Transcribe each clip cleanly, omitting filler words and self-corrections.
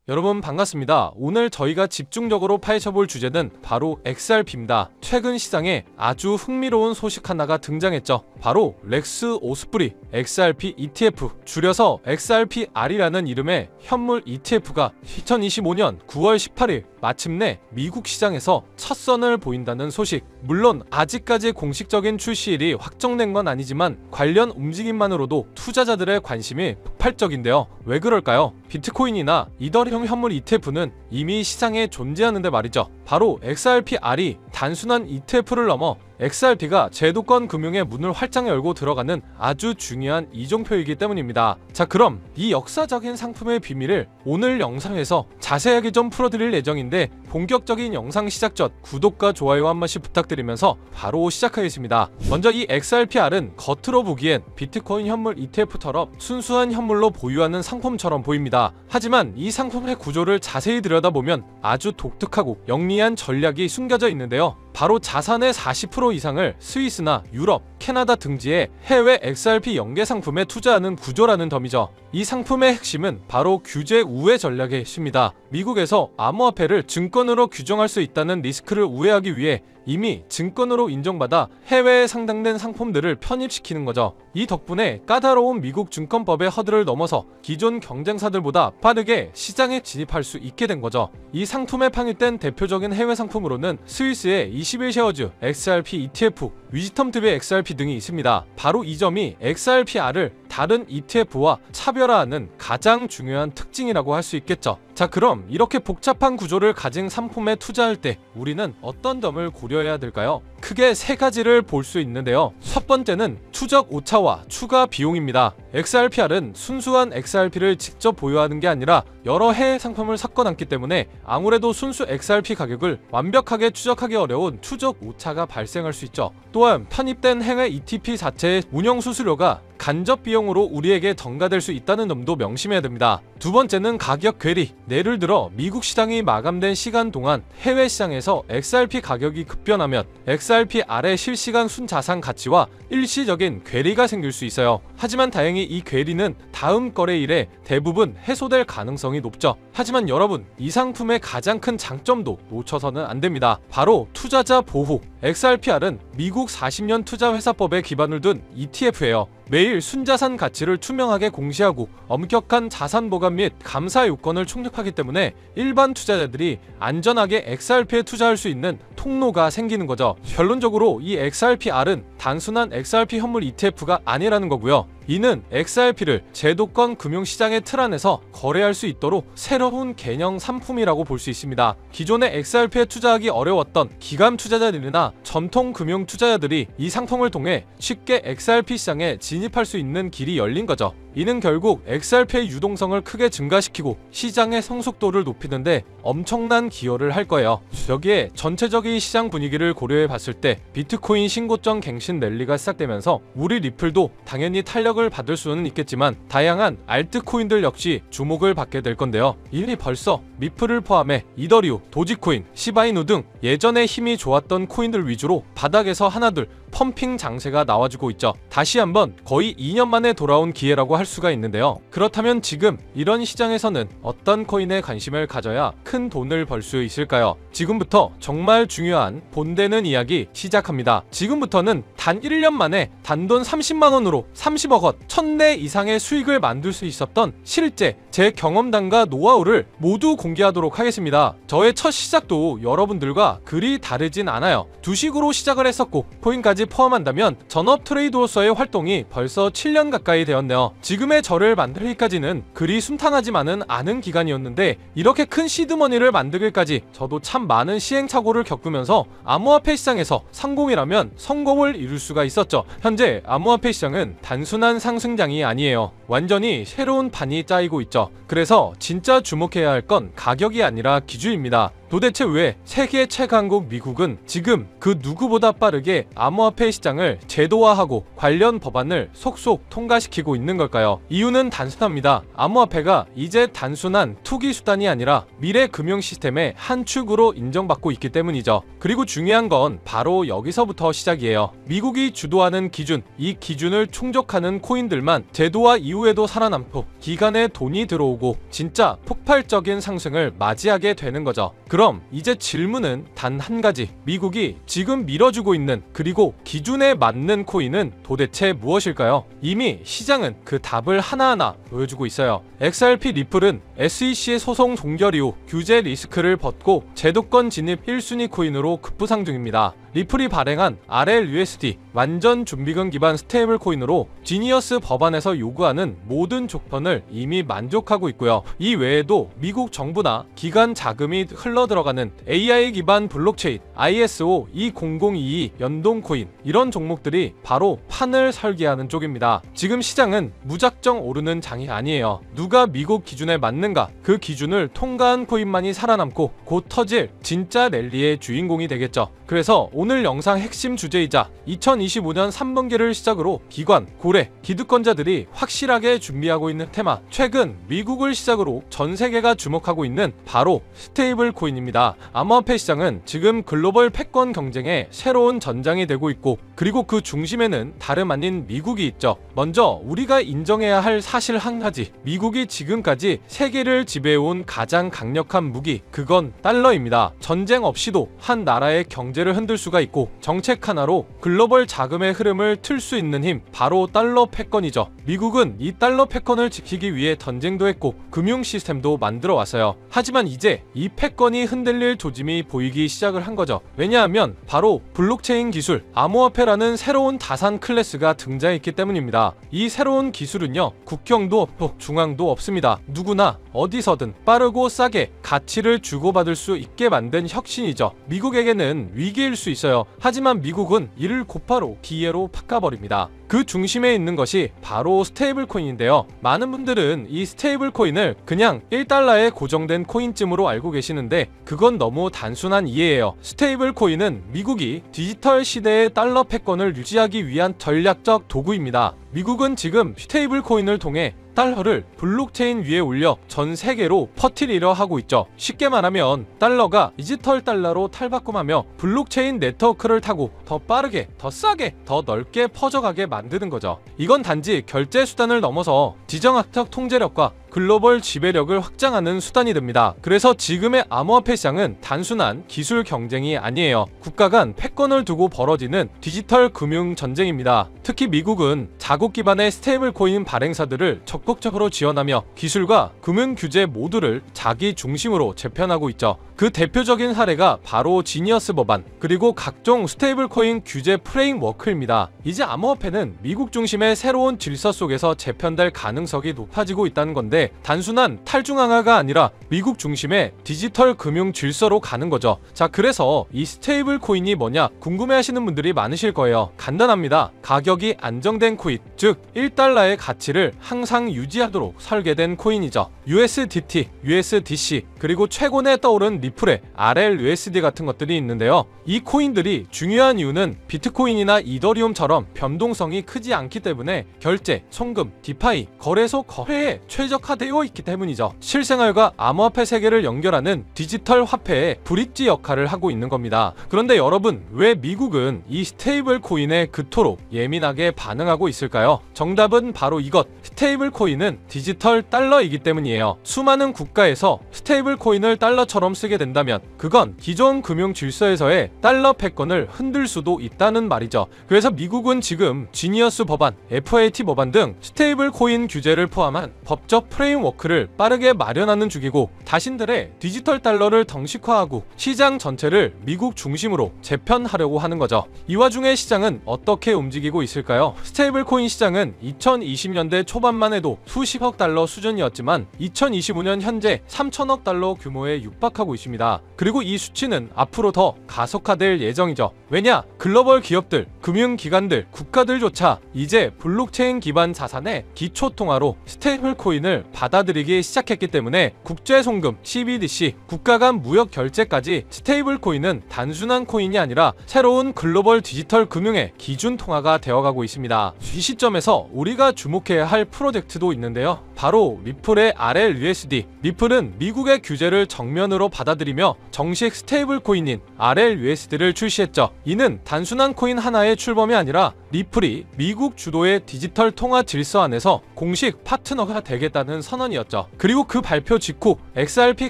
여러분 반갑습니다. 오늘 저희가 집중적으로 파헤쳐볼 주제는 바로 XRP입니다. 최근 시장에 아주 흥미로운 소식 하나가 등장했죠. 바로 렉스 오스프리 XRP ETF, 줄여서 XRPR이라는 이름의 현물 ETF가 2025년 9월 18일 마침내 미국 시장에서 첫 선을 보인다는 소식. 물론 아직까지 공식적인 출시일이 확정된 건 아니지만 관련 움직임만으로도 투자자들의 관심이 폭발적인데요. 왜 그럴까요? 비트코인이나 이더리움 현물 ETF는 이미 시장에 존재하는데 말이죠. 바로 XRPR이 단순한 ETF를 넘어 XRP가 제도권 금융의 문을 활짝 열고 들어가는 아주 중요한 이종표이기 때문입니다. 자, 그럼 이 역사적인 상품의 비밀을 오늘 영상에서 자세하게 좀 풀어드릴 예정인데, 본격적인 영상 시작 전 구독과 좋아요 한 번씩 부탁드리면서 바로 시작하겠습니다. 먼저 이 XRPR은 겉으로 보기엔 비트코인 현물 ETF처럼 순수한 현물로 보유하는 상품처럼 보입니다. 하지만 이 상품의 구조를 자세히 들여다보면 아주 독특하고 영리한 전략이 숨겨져 있는데요. 바로 자산의 40% 이상을 스위스나 유럽, 캐나다 등지의 해외 XRP 연계 상품에 투자하는 구조라는 점이죠. 이 상품의 핵심은 바로 규제 우회 전략에 있습니다. 미국에서 암호화폐를 증권으로 규정할 수 있다는 리스크를 우회하기 위해 이미 증권으로 인정받아 해외에 상장된 상품들을 편입시키는 거죠. 이 덕분에 까다로운 미국 증권법의 허들을 넘어서 기존 경쟁사들보다 빠르게 시장에 진입할 수 있게 된 거죠. 이 상품에 편입된 대표적인 해외 상품으로는 스위스의 21쉐어즈 XRP ETF, 위즈텀 투비 XRP 등이 있습니다. 바로 이 점이 XRPR을 다른 ETF와 차별화하는 가장 중요한 특징이라고 할 수 있겠죠. 자, 그럼 이렇게 복잡한 구조를 가진 상품에 투자할 때 우리는 어떤 점을 고려해야 될까요? 크게 세 가지를 볼 수 있는데요. 첫 번째는 투적 오차와 추가 비용입니다. XRPR은 순수한 XRP를 직접 보유하는 게 아니라 여러 해외 상품을 섞어 놨기 때문에 아무래도 순수 XRP 가격을 완벽하게 추적하기 어려운 투적 오차가 발생할 수 있죠. 또한 편입된 해외 ETP 자체의 운영 수수료가 간접 비용으로 우리에게 전가될 수 있다는 점도 명심해야 됩니다. 두 번째는 가격 괴리. 예를 들어 미국 시장이 마감된 시간 동안 해외 시장에서 XRP 가격이 급변하면 XRPR의 실시간 순자산 가치와 일시적인 괴리가 생길 수 있어요. 하지만 다행히 이 괴리는 다음 거래일에 대부분 해소될 가능성이 높죠. 하지만 여러분, 이 상품의 가장 큰 장점도 놓쳐서는 안 됩니다. 바로 투자자 보호. XRPR은 미국 40년 투자회사법에 기반을 둔 ETF예요. 매일 순자산 가치를 투명하게 공시하고 엄격한 자산 보관 및 감사 요건을 충족하기 때문에 일반 투자자들이 안전하게 XRP에 투자할 수 있는 통로가 생기는 거죠. 결론적으로 이 XRPR은 단순한 XRP 현물 ETF가 아니라는 거고요. 이는 XRP를 제도권 금융시장의 틀 안에서 거래할 수 있도록 새로운 개념 상품이라고 볼 수 있습니다. 기존의 XRP에 투자하기 어려웠던 기관 투자자들이나 전통 금융 투자자들이 이 상품을 통해 쉽게 XRP 시장에 진입할 수 있는 길이 열린 거죠. 이는 결국 XRP의 유동성을 크게 증가시키고 시장의 성숙도를 높이는데 엄청난 기여를 할 거예요. 여기에 전체적인 시장 분위기를 고려해 봤을 때 비트코인 신고점 갱신 랠리가 시작되면서 우리 리플도 당연히 탄력을 받을 수는 있겠지만 다양한 알트코인들 역시 주목을 받게 될 건데요. 이미 벌써 미플을 포함해 이더리움, 도지코인, 시바이누 등 예전에 힘이 좋았던 코인들 위주로 바닥에서 하나둘 펌핑 장세가 나와주고 있죠. 다시 한번 거의 2년 만에 돌아온 기회라고 할 수가 있는데요. 그렇다면 지금 이런 시장에서는 어떤 코인에 관심을 가져야 큰 돈을 벌 수 있을까요? 지금부터 정말 중요한 본되는 이야기 시작합니다. 지금부터는 단 1년 만에 단돈 30만원으로 30억 원, 1000대 이상의 수익을 만들 수 있었던 실제 제 경험담과 노하우를 모두 공개하도록 하겠습니다. 저의 첫 시작도 여러분들과 그리 다르진 않아요. 주식으로 시작을 했었고 코인까지 포함한다면 전업 트레이더로서의 활동이 벌써 7년 가까이 되었네요. 지금의 저를 만들기까지는 그리 순탄하지만은 않은 기간이었는데 이렇게 큰 시드머니를 만들기까지 저도 참 많은 시행착오를 겪으면서 암호화폐 시장에서 성공이라면 성공을 이룰 수가 있었죠. 현재 암호화폐 시장은 단순한 상승장이 아니에요. 완전히 새로운 판이 짜이고 있죠. 그래서 진짜 주목해야 할 건 가격이 아니라 기준입니다. 도대체 왜 세계 최강국 미국은 지금 그 누구보다 빠르게 암호화폐 시장을 제도화하고 관련 법안을 속속 통과시키고 있는 걸까요? 이유는 단순합니다. 암호화폐가 이제 단순한 투기 수단이 아니라 미래 금융 시스템의 한 축으로 인정받고 있기 때문이죠. 그리고 중요한 건 바로 여기서부터 시작이에요. 미국이 주도하는 기준, 이 기준을 충족하는 코인들만 제도화 이후에도 살아남고 기간에 돈이 들어오고 진짜 폭발적인 상승을 맞이하게 되는 거죠. 그럼 이제 질문은 단 한 가지. 미국이 지금 밀어주고 있는 그리고 기준에 맞는 코인은 도대체 무엇일까요? 이미 시장은 그 답을 하나하나 보여주고 있어요. XRP 리플은 SEC의 소송 종결 이후 규제 리스크를 벗고 제도권 진입 1순위 코인으로 급부상 중입니다. 리플이 발행한 RLUSD 완전 준비금 기반 스테이블 코인으로 지니어스 법안에서 요구하는 모든 조건을 이미 만족하고 있고요. 이 외에도 미국 정부나 기관 자금이 흘러들어가는 AI 기반 블록체인 ISO 20022 연동 코인, 이런 종목들이 바로 판을 설계하는 쪽입니다. 지금 시장은 무작정 오르는 장이 아니에요. 누가 미국 기준에 맞는가, 그 기준을 통과한 코인만이 살아남고 곧 터질 진짜 랠리의 주인공이 되겠죠. 그래서 오늘 영상 핵심 주제이자 2025년 3분기를 시작으로 기관, 고래, 기득권자들이 확실하게 준비하고 있는 테마, 최근 미국을 시작으로 전 세계가 주목하고 있는 바로 스테이블 코인입니다. 암호화폐 시장은 지금 글로벌 패권 경쟁의 새로운 전장이 되고 있고, 그리고 그 중심에는 다름 아닌 미국이 있죠. 먼저 우리가 인정해야 할 사실 한 가지, 미국이 지금까지 세계를 지배해온 가장 강력한 무기, 그건 달러입니다. 전쟁 없이도 한 나라의 경제를 흔들 수가 있고 정책 하나로 글로벌 자금의 흐름을 틀 수 있는 힘, 바로 달러 패권이죠. 미국은 이 달러 패권을 지키기 위해 전쟁도 했고 금융 시스템도 만들어 왔어요. 하지만 이제 이 패권이 흔들릴 조짐이 보이기 시작을 한 거죠. 왜냐하면 바로 블록체인 기술, 암호화폐라는 새로운 자산 클래스가 등장했기 때문입니다. 이 새로운 기술은요, 국경도 없고 중앙도 없습니다. 누구나 어디서든 빠르고 싸게 가치를 주고받을 수 있게 만든 혁신이죠. 미국에게는 위기일 수 있어요. 하지만 미국은 이를 곧바로 기회로 바꿔버립니다. 그 중심에 있는 것이 바로 스테이블 코인인데요. 많은 분들은 이 스테이블 코인을 그냥 1달러에 고정된 코인쯤으로 알고 계시는데 그건 너무 단순한 이해예요. 스테이블 코인은 미국이 디지털 시대의 달러 패권을 유지하기 위한 전략적 도구입니다. 미국은 지금 스테이블 코인을 통해 달러를 블록체인 위에 올려 전 세계로 퍼뜨리려 하고 있죠. 쉽게 말하면 달러가 디지털 달러로 탈바꿈하며 블록체인 네트워크를 타고 더 빠르게, 더 싸게, 더 넓게 퍼져가게 만드는 거죠. 이건 단지 결제 수단을 넘어서 지정학적 통제력과 글로벌 지배력을 확장하는 수단이 됩니다. 그래서 지금의 암호화폐 시장은 단순한 기술 경쟁이 아니에요. 국가 간 패권을 두고 벌어지는 디지털 금융 전쟁입니다. 특히 미국은 자국 기반의 스테이블 코인 발행사들을 적극적으로 지원하며 기술과 금융 규제 모두를 자기 중심으로 재편하고 있죠. 그 대표적인 사례가 바로 지니어스 법안, 그리고 각종 스테이블 코인 규제 프레임워크입니다. 이제 암호화폐는 미국 중심의 새로운 질서 속에서 재편될 가능성이 높아지고 있다는 건데, 단순한 탈중앙화가 아니라 미국 중심의 디지털 금융 질서로 가는 거죠. 자, 그래서 이 스테이블 코인이 뭐냐 궁금해하시는 분들이 많으실 거예요. 간단합니다. 가격이 안정된 코인, 즉 1달러의 가치를 항상 유지하도록 설계된 코인이죠. USDT, USDC, 그리고 최근에 떠오른 리플의 RLUSD 같은 것들이 있는데요. 이 코인들이 중요한 이유는 비트코인이나 이더리움처럼 변동성이 크지 않기 때문에 결제, 송금, 디파이, 거래소 거래에 최적화되어 있기 때문이죠. 실생활과 암호화폐 세계를 연결하는 디지털 화폐의 브릿지 역할을 하고 있는 겁니다. 그런데 여러분, 왜 미국은 이 스테이블 코인에 그토록 예민하게 반응하고 있을까요? 정답은 바로 이것, 스테이블 코인은 디지털 달러이기 때문이에요. 수많은 국가에서 스테이블 코인을 달러처럼 쓰게 된다면 그건 기존 금융 질서에서의 달러 패권을 흔들 수도 있다는 말이죠. 그래서 미국은 지금 지니어스 법안, FAT 법안 등 스테이블 코인 규제를 포함한 법적 프레임워크를 빠르게 마련하는 중이고, 자신들의 디지털 달러를 덩식화하고 시장 전체를 미국 중심으로 재편하려고 하는 거죠. 이 와중에 시장은 어떻게 움직이고 있을까요? 스테이블 코인 시장은 2020년대 초반만 해도 수십억 달러 수준이었지만 2025년 현재 3천억 달러 규모에 육박하고 있습니다. 그리고 이 수치는 앞으로 더 가속화될 예정이죠. 왜냐? 글로벌 기업들, 금융기관들, 국가들조차 이제 블록체인 기반 자산의 기초통화로 스테이블 코인을 받아들이기 시작했기 때문에 국제송금, CBDC, 국가 간 무역 결제까지 스테이블 코인은 단순한 코인이 아니라 새로운 글로벌 디지털 금융의 기준 통화가 되어가고 있습니다. 이 시점에서 우리가 주목해야 할 프로젝트도 있는데요. 바로 리플의 RLUSD. 리플은 미국의 규제를 정면으로 받아들이며 정식 스테이블 코인인 RLUSD를 출시했죠. 이는 단순한 코인 하나의 출범이 아니라 리플이 미국 주도의 디지털 통화 질서 안에서 공식 파트너가 되겠다는 선언이었죠. 그리고 그 발표 직후 XRP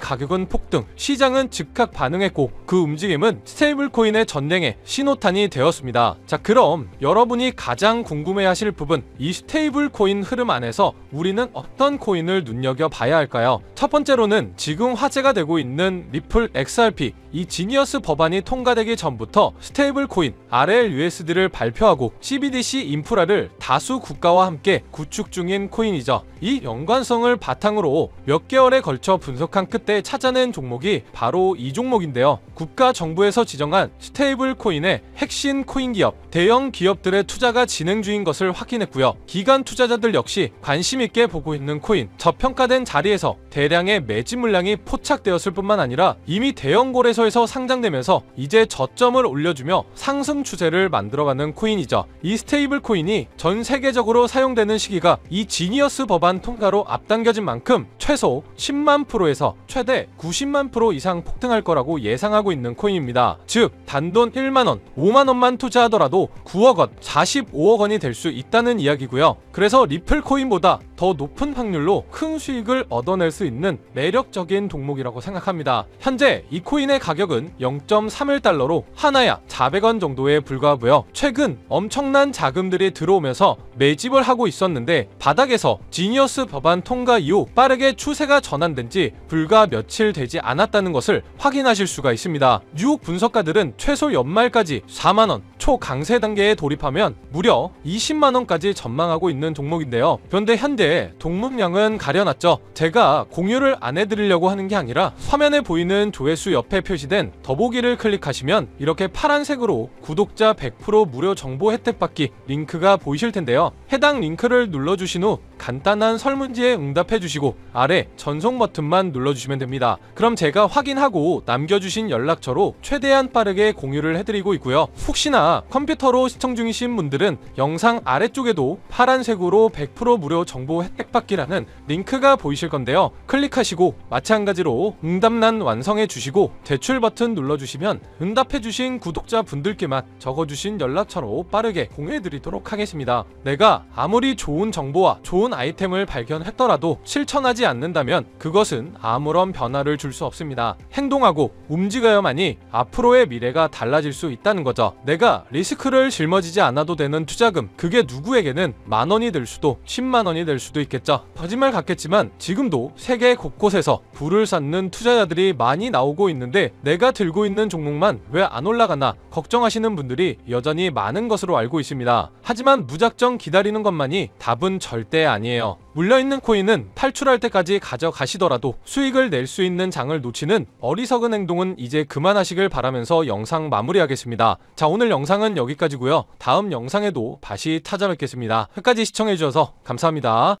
가격은 폭등, 시장은 즉각 반응했고 그 움직임은 스테이블 코인의 전쟁의 신호탄이 되었습니다. 자, 그럼 여러분이 가장 궁금해하실 부분, 이 스테이블 코인 흐름 안에서 우리는 어떤 코인을 눈여겨봐야 할까요? 첫 번째로는 지금 화제가 되고 있는 리플 XRP, 이 지니어스 법안이 통과되기 전부터 스테이블 코인 RLUSD를 발표하고 CBDC 인프라를 다수 국가와 함께 구축 중인 코인이죠. 이 연관성을 바탕으로 몇 개월에 걸쳐 분석한 끝에 찾아낸 종목이 바로 이 종목인데요. 국가 정부에서 지정한 스테이블 코인의 핵심 코인 기업, 대형 기업들의 투자가 진행 중인 것을 확인했고요. 기관 투자자들 역시 관심 있게 보고 있는 코인, 저평가된 자리에서 대량의 매집 물량이 포착되었을 뿐만 아니라 이미 대형 거래소에서 상장되면서 이제 저점을 올려주며 상승 추세를 만들어가는 코인이죠. 이 스테이블 코인이 전 세계적으로 사용되는 시기가 이 지니어스 법안 통과로 앞당겨진 만큼 최소 10만 프로에서 최대 90만 프로 이상 폭등할 거라고 예상하고 있는 코인입니다. 즉 단돈 1만원, 5만원만 투자하더라도 9억원, 45억원이 될 수 있다는 이야기고요. 그래서 리플 코인보다 더 높은 확률로 큰 수익을 얻어낼 수 있는 매력적인 종목이라고 생각합니다. 현재 이 코인의 가격은 0.31달러로 하나야 400원 정도에 불과하고요. 최근 엄청난 자금들이 들어오면서 매집을 하고 있었는데 바닥에서 지니어스 법안 통과 이후 빠르게 추세가 전환된 지 불과 며칠 되지 않았다는 것을 확인하실 수가 있습니다. 뉴욕 분석가들은 최소 연말까지 4만원 초강세 단계에 돌입하면 무려 20만원까지 전망하고 있는 종목인데요. 그런데 현재 동물량은 가려놨죠. 제가 공유를 안 해드리려고 하는 게 아니라 화면에 보이는 조회수 옆에 표시된 더보기를 클릭하시면 이렇게 파란색으로 구독자 100% 무료 정보 혜택 받기 링크가 보이실 텐데요. 해당 링크를 눌러주신 후 간단한 설문지에 응답해주시고 아래 전송 버튼만 눌러주시면 됩니다. 그럼 제가 확인하고 남겨주신 연락처로 최대한 빠르게 공유를 해드리고 있고요. 혹시나 컴퓨터로 시청 중이신 분들은 영상 아래쪽에도 파란색으로 100% 무료 정보 혜택 받기라는 링크가 보이실 건데요. 클릭하시고 마찬가지로 응답란 완성해 주시고 제출 버튼 눌러주시면 응답해주신 구독자 분들께만 적어주신 연락처로 빠르게 공유해드리도록 하겠습니다. 내가 아무리 좋은 정보와 좋은 아이템을 발견했더라도 실천하지 않는다면 그것은 아무런 변화를 줄 수 없습니다. 행동하고 움직여야만이 앞으로의 미래가 달라질 수 있다는 거죠. 내가 리스크를 짊어지지 않아도 되는 투자금, 그게 누구에게는 만원이 될 수도 10만원이 될 수도 있겠죠. 거짓말 같겠지만 지금도 세계 곳곳에서 부를 쌓는 투자자들이 많이 나오고 있는데 내가 들고 있는 종목만 왜 안 올라가나 걱정하시는 분들이 여전히 많은 것으로 알고 있습니다. 하지만 무작정 기다리는 것만이 답은 절대 아니에요. 물려있는 코인은 탈출할 때까지 가져가시더라도 수익을 낼 수 있는 장을 놓치는 어리석은 행동은 이제 그만하시길 바라면서 영상 마무리하겠습니다. 자, 오늘 영상은 여기까지고요. 다음 영상에도 다시 찾아뵙겠습니다. 끝까지 시청해주셔서 감사합니다.